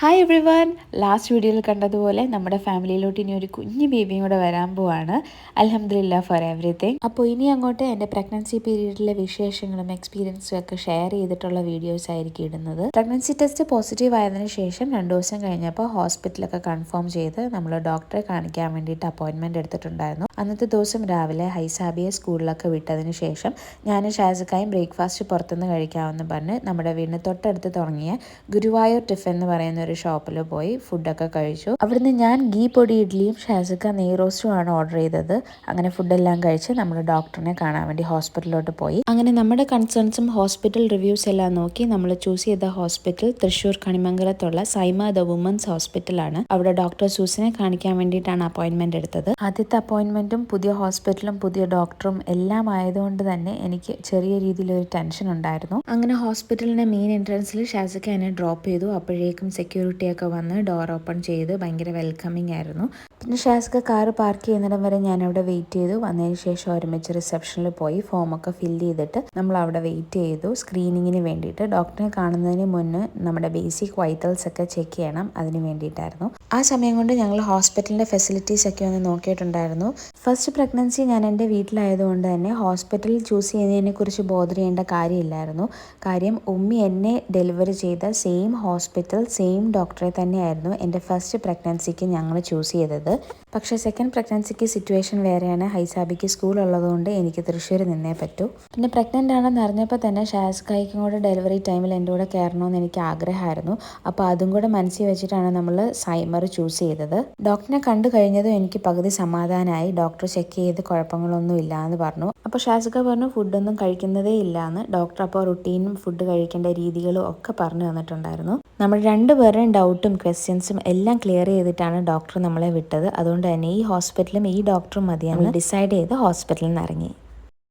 Hi every one. Last വീഡിയോയിൽ കണ്ടതുപോലെ നമ്മുടെ ഫാമിലിയിലോട്ട് ഇനി ഒരു കുഞ്ഞു ബേബിയും കൂടെ വരാൻ പോവാണ്. അൽഹംദുലില്ലാ ഫോർ എവറിത്തിങ്. അപ്പോൾ ഇനി അങ്ങോട്ട് എൻ്റെ പ്രഗ്നൻസി പീരീഡിലെ വിശേഷങ്ങളും എക്സ്പീരിയൻസും ഒക്കെ ഷെയർ ചെയ്തിട്ടുള്ള വീഡിയോസ് ആയിരിക്കും ഇടുന്നത്. പ്രഗ്നൻസി ടെസ്റ്റ് പോസിറ്റീവ് ആയതിനു ശേഷം 2 ദിവസം കഴിഞ്ഞപ്പോൾ ഹോസ്പിറ്റലൊക്കെ കൺഫേം ചെയ്ത് നമ്മൾ ഡോക്ടറെ കാണിക്കാൻ വേണ്ടിയിട്ട് അപ്പോയിൻമെൻറ്റ് എടുത്തിട്ടുണ്ടായിരുന്നു. അന്നത്തെ ദിവസം രാവിലെ ഹൈസാബിയെ സ്കൂളിലൊക്കെ വിട്ടതിന് ശേഷം ഞാനും ഷാസിക്കായും ബ്രേക്ക്ഫാസ്റ്റ് പുറത്തുനിന്ന് കഴിക്കാമെന്ന് പറഞ്ഞ് നമ്മുടെ വീടിന് തൊട്ടടുത്ത് തുടങ്ങിയ ഗുരുവായൂർ ടിഫൻ എന്ന് പറയുന്ന ഒരു ഷോപ്പിൽ പോയി ഫുഡൊക്കെ കഴിച്ചു. അവിടുന്ന് ഞാൻ ഗീ പൊടി ഇഡ്ഡലിയും ഷാസിക്ക നെയ്റോസ്റ്റുമാണ് ഓർഡർ ചെയ്തത്. അങ്ങനെ ഫുഡെല്ലാം കഴിച്ച് നമ്മൾ ഡോക്ടറിനെ കാണാൻ വേണ്ടി ഹോസ്പിറ്റലിലോട്ട് പോയി. അങ്ങനെ നമ്മുടെ കൺസേൺസും ഹോസ്പിറ്റൽ റിവ്യൂസ് എല്ലാം നോക്കി നമ്മൾ ചൂസ് ചെയ്ത ഹോസ്പിറ്റൽ തൃശ്ശൂർ കണിമംഗലത്തുള്ള സൈമ ദ വുമൻസ് ഹോസ്പിറ്റലാണ്. അവിടെ ഡോക്ടർ സൂസിനെ കാണിക്കാൻ വേണ്ടിയിട്ടാണ് അപ്പോയിൻമെന്റ് എടുത്തത്. ആദ്യത്തെ അപ്പോയിൻമെന്റും പുതിയ ഹോസ്പിറ്റലും പുതിയ ഡോക്ടറും എല്ലാം ആയതുകൊണ്ട് തന്നെ എനിക്ക് ചെറിയ രീതിയിലൊരു ടെൻഷൻ ഉണ്ടായിരുന്നു. അങ്ങനെ ഹോസ്പിറ്റലിന്റെ മെയിൻ എൻട്രൻസിൽ ഷാസിക്ക എന്നെ ഡ്രോപ്പ് ചെയ്തു. അപ്പോഴേക്കും സെക്യൂരിറ്റിയൊക്കെ വന്ന് ഡോർ ഓപ്പൺ ചെയ്ത് ഭയങ്കര വെൽക്കമിങ് ആയിരുന്നു. പിന്നെ ഷാസിക്ക കാറ് പാർക്ക് ചെയ്യുന്നിടം വരെ ഞാനവിടെ വെയിറ്റ് ചെയ്തു. വന്നതിന് ശേഷം ഒരുമിച്ച് റിസപ്ഷനിൽ പോയി ഫോമൊക്കെ ഫില്ല് ചെയ്തിട്ട് നമ്മൾ അവിടെ വെയിറ്റ് ചെയ്തു സ്ക്രീനിങ്ങിന് വേണ്ടിയിട്ട്. ഡോക്ടറെ കാണുന്നതിന് മുന്നേ നമ്മുടെ ബേസിക് വൈറ്റൽസ് ഒക്കെ ചെക്ക് ചെയ്യണം, അതിന് വേണ്ടിയിട്ടായിരുന്നു. ആ സമയം കൊണ്ട് ഞങ്ങൾ ഹോസ്പിറ്റലിൻ്റെ ഫെസിലിറ്റീസ് ഒക്കെ ഒന്ന് നോക്കിയിട്ടുണ്ടായിരുന്നു. ഫസ്റ്റ് പ്രഗ്നൻസി ഞാൻ എൻ്റെ വീട്ടിലായതുകൊണ്ട് തന്നെ ഹോസ്പിറ്റൽ ചൂസ് ചെയ്യുന്നതിനെ കുറിച്ച് ബോധർ ചെയ്യേണ്ട കാര്യമില്ലായിരുന്നു. കാര്യം ഉമ്മി എന്നെ ഡെലിവറി ചെയ്ത സെയിം ഹോസ്പിറ്റൽ സെയിം ഡോക്ടറെ തന്നെയായിരുന്നു എൻ്റെ ഫസ്റ്റ് പ്രഗ്നൻസിക്ക് ഞങ്ങൾ ചൂസ് ചെയ്തത്. പക്ഷേ സെക്കൻഡ് പ്രഗ്നൻസിക്ക് സിറ്റുവേഷൻ വേറെയാണ്. ഹൈസാബിക്ക് സ്കൂൾ ഉള്ളതുകൊണ്ട് എനിക്ക് തൃശ്ശൂർ നിന്നേ പറ്റൂ. പിന്നെ പ്രഗ്നൻ്റ് ആണെന്ന് അറിഞ്ഞപ്പോൾ തന്നെ ഷാസ്കായ്ക്കും കൂടെ ഡെലിവറി ടൈമിൽ എൻ്റെ കൂടെ കയറണമെന്ന് എനിക്ക് ആഗ്രഹമായിരുന്നു. അപ്പോൾ അതും കൂടെ മനസ്സിൽ വെച്ചിട്ടാണ് നമ്മൾ സൈമർ ചൂസ് ചെയ്തത്. ഡോക്ടറിനെ കണ്ടു കഴിഞ്ഞതും എനിക്ക് പകുതി സമാധാനമായി. ഡോക്ടർ ചെക്ക് ചെയ്ത് കുഴപ്പങ്ങളൊന്നും ഇല്ല എന്ന് പറഞ്ഞു. അപ്പോൾ ഷാസിക പറഞ്ഞു ഫുഡൊന്നും കഴിക്കുന്നതേ ഇല്ല എന്ന്. ഡോക്ടർ അപ്പോൾ റുട്ടീനും ഫുഡ് കഴിക്കേണ്ട രീതികളും ഒക്കെ പറഞ്ഞു തന്നിട്ടുണ്ടായിരുന്നു. നമ്മൾ രണ്ടുപേരുടെയും ഡൗട്ടും ക്വസ്റ്റ്യൻസും എല്ലാം ക്ലിയർ ചെയ്തിട്ടാണ് ഡോക്ടർ നമ്മളെ വിട്ടത്. അതുകൊണ്ട് തന്നെ ഈ ഹോസ്പിറ്റലും ഈ ഡോക്ടറും മതിയെന്ന് ഡിസൈഡ് ചെയ്ത് ഹോസ്പിറ്റലിൽ നിന്ന് ഇറങ്ങി.